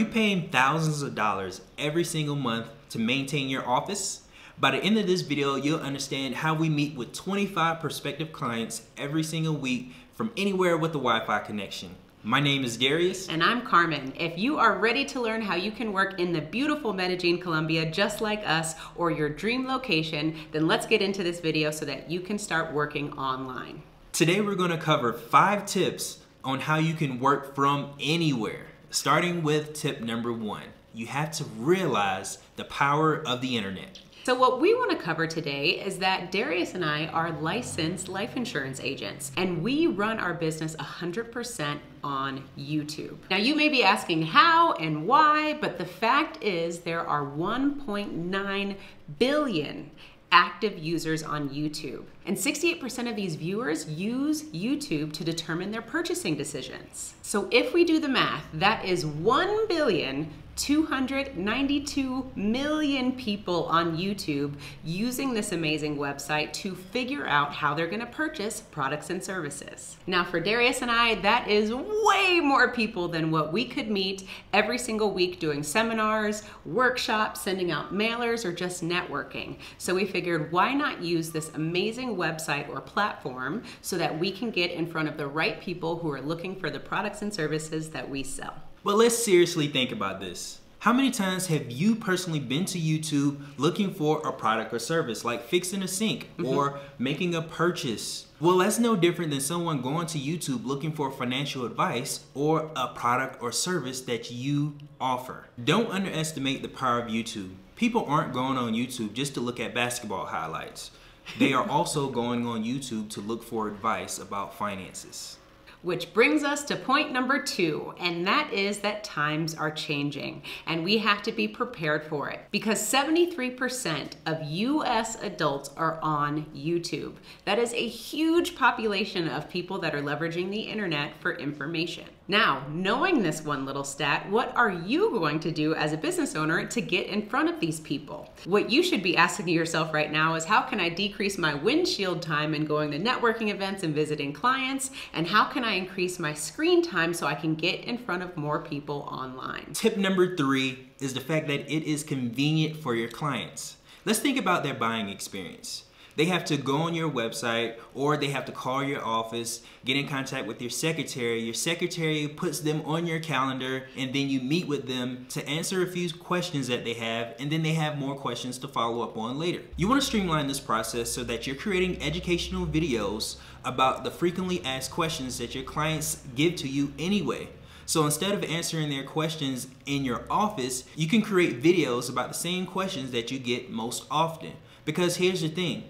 you paying thousands of dollars every single month to maintain your office? By the end of this video, you'll understand how we meet with 25 prospective clients every single week from anywhere with a Wi-Fi connection. My name is Darius. And I'm Carmen. If you are ready to learn how you can work in the beautiful Medellin, Colombia, just like us, or your dream location, then let's get into this video so that you can start working online. Today, we're going to cover 5 tips on how you can work from anywhere. Starting with tip number 1, you have to realize the power of the internet. So what we want to cover today is that Darius and I are licensed life insurance agents, and we run our business 100% on YouTube. Now you may be asking how and why, but the fact is there are 1.9 billion active users on YouTube. And 68% of these viewers use YouTube to determine their purchasing decisions. So if we do the math, that is 1,292,000,000 people on YouTube using this amazing website to figure out how they're gonna purchase products and services. Now for Darius and I, that is way more people than what we could meet every single week doing seminars, workshops, sending out mailers, or just networking. So we figured, why not use this amazing website or platform so that we can get in front of the right people who are looking for the products and services that we sell. But let's seriously think about this. How many times have you personally been to YouTube looking for a product or service, like fixing a sink or making a purchase? Well, that's no different than someone going to YouTube looking for financial advice or a product or service that you offer. Don't underestimate the power of YouTube. People aren't going on YouTube just to look at basketball highlights. They are also going on YouTube to look for advice about finances. Which brings us to point number 2, and that is that times are changing and we have to be prepared for it, because 73% of US adults are on YouTube. That is a huge population of people that are leveraging the internet for information. Now, knowing this one little stat, what are you going to do as a business owner to get in front of these people? What you should be asking yourself right now is, how can I decrease my windshield time in going to networking events and visiting clients? And how can I increase my screen time so I can get in front of more people online? Tip number 3 is the fact that it is convenient for your clients. Let's think about their buying experience. They have to go on your website, or they have to call your office, get in contact with your secretary. Your secretary puts them on your calendar, and then you meet with them to answer a few questions that they have, and then they have more questions to follow up on later. You want to streamline this process so that you're creating educational videos about the frequently asked questions that your clients give to you anyway. So instead of answering their questions in your office, you can create videos about the same questions that you get most often. Because here's the thing.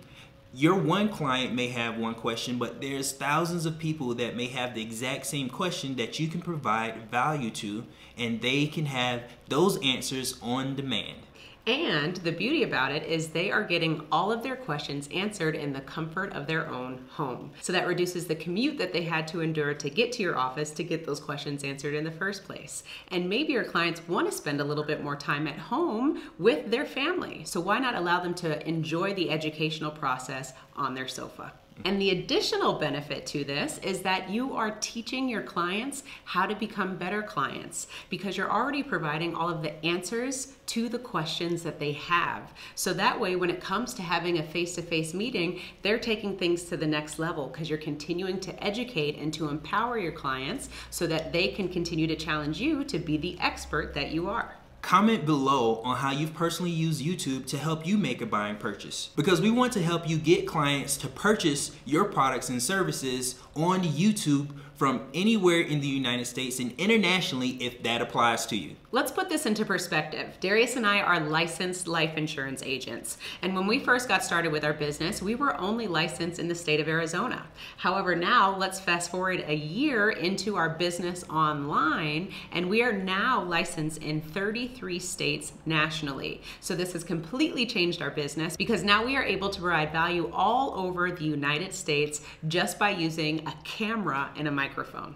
Your one client may have one question, but there's thousands of people that may have the exact same question that you can provide value to, and they can have those answers on demand. And the beauty about it is they are getting all of their questions answered in the comfort of their own home. So that reduces the commute that they had to endure to get to your office to get those questions answered in the first place. And maybe your clients want to spend a little bit more time at home with their family. So why not allow them to enjoy the educational process on their sofa? And the additional benefit to this is that you are teaching your clients how to become better clients, because you're already providing all of the answers to the questions that they have. So that way, when it comes to having a face-to-face meeting, they're taking things to the next level, because you're continuing to educate and to empower your clients so that they can continue to challenge you to be the expert that you are. Comment below on how you've personally used YouTube to help you make a buying purchase, because we want to help you get clients to purchase your products and services on YouTube from anywhere in the United States and internationally, if that applies to you. Let's put this into perspective. Darius and I are licensed life insurance agents. And when we first got started with our business, we were only licensed in the state of Arizona. However, now let's fast forward a year into our business online, and we are now licensed in 33 states nationally. So this has completely changed our business, because now we are able to provide value all over the United States just by using a camera and a microphone.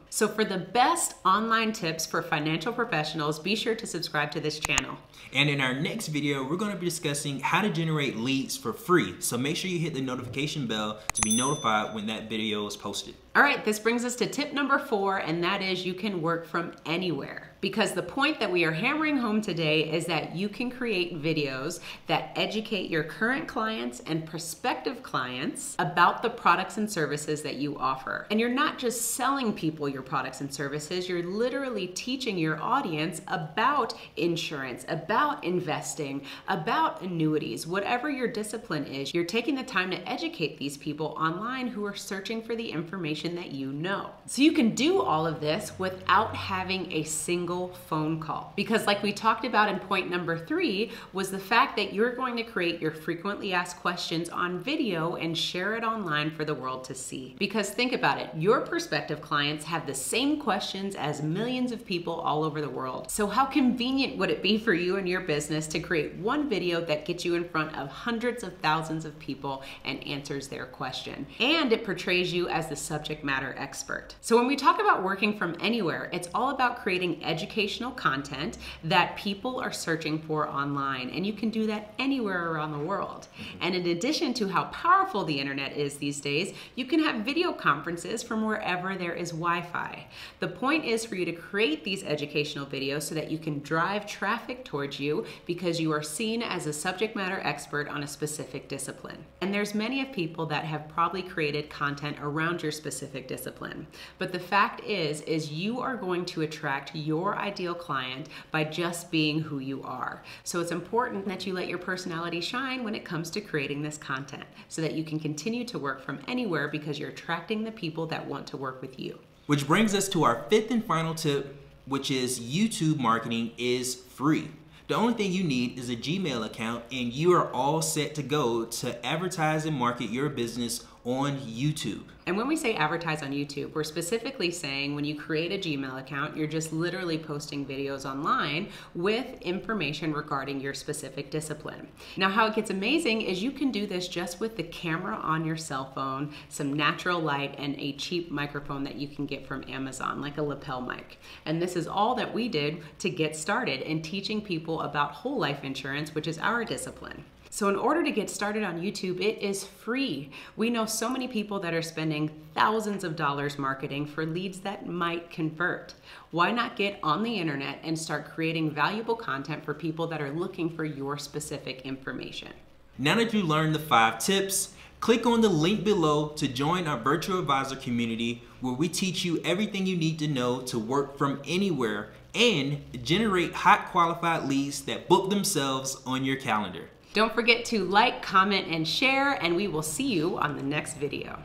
So for the best online tips for financial professionals, be sure to subscribe to this channel. And in our next video, we're going to be discussing how to generate leads for free. So make sure you hit the notification bell to be notified when that video is posted. All right, this brings us to tip number 4, and that is you can work from anywhere. Because the point that we are hammering home today is that you can create videos that educate your current clients and prospective clients about the products and services that you offer. And you're not just selling people your products and services, you're literally teaching your audience about insurance, about investing, about annuities, whatever your discipline is. You're taking the time to educate these people online who are searching for the information that you know. So you can do all of this without having a single phone call. Because like we talked about in point number 3 was the fact that you're going to create your frequently asked questions on video and share it online for the world to see. Because think about it, your prospective clients have the same questions as millions of people all over the world. So how convenient would it be for you and your business to create one video that gets you in front of hundreds of thousands of people and answers their question? And it portrays you as the subject matter expert. So when we talk about working from anywhere, it's all about creating educational content that people are searching for online, and you can do that anywhere around the world. And in addition to how powerful the internet is these days, you can have video conferences from wherever there is Wi-Fi. The point is for you to create these educational videos so that you can drive traffic towards you because you are seen as a subject matter expert on a specific discipline. And there's many of people that have probably created content around your specific discipline. But the fact is you are going to attract your ideal client by just being who you are. So it's important that you let your personality shine when it comes to creating this content so that you can continue to work from anywhere because you're attracting the people that want to work with you. Which brings us to our 5th and final tip, which is YouTube marketing is free. The only thing you need is a Gmail account and you are all set to go to advertise and market your business on YouTube. And when we say advertise on YouTube, we're specifically saying when you create a Gmail account, you're just literally posting videos online with information regarding your specific discipline. Now, how it gets amazing is you can do this just with the camera on your cell phone, some natural light, and a cheap microphone that you can get from Amazon, like a lapel mic. And this is all that we did to get started in teaching people about whole life insurance, which is our discipline. So in order to get started on YouTube, it is free. We know so many people that are spending thousands of dollars marketing for leads that might convert. Why not get on the internet and start creating valuable content for people that are looking for your specific information? Now that you learned the 5 tips, click on the link below to join our virtual advisor community where we teach you everything you need to know to work from anywhere and generate hot qualified leads that book themselves on your calendar. Don't forget to like, comment, and share, and we will see you on the next video.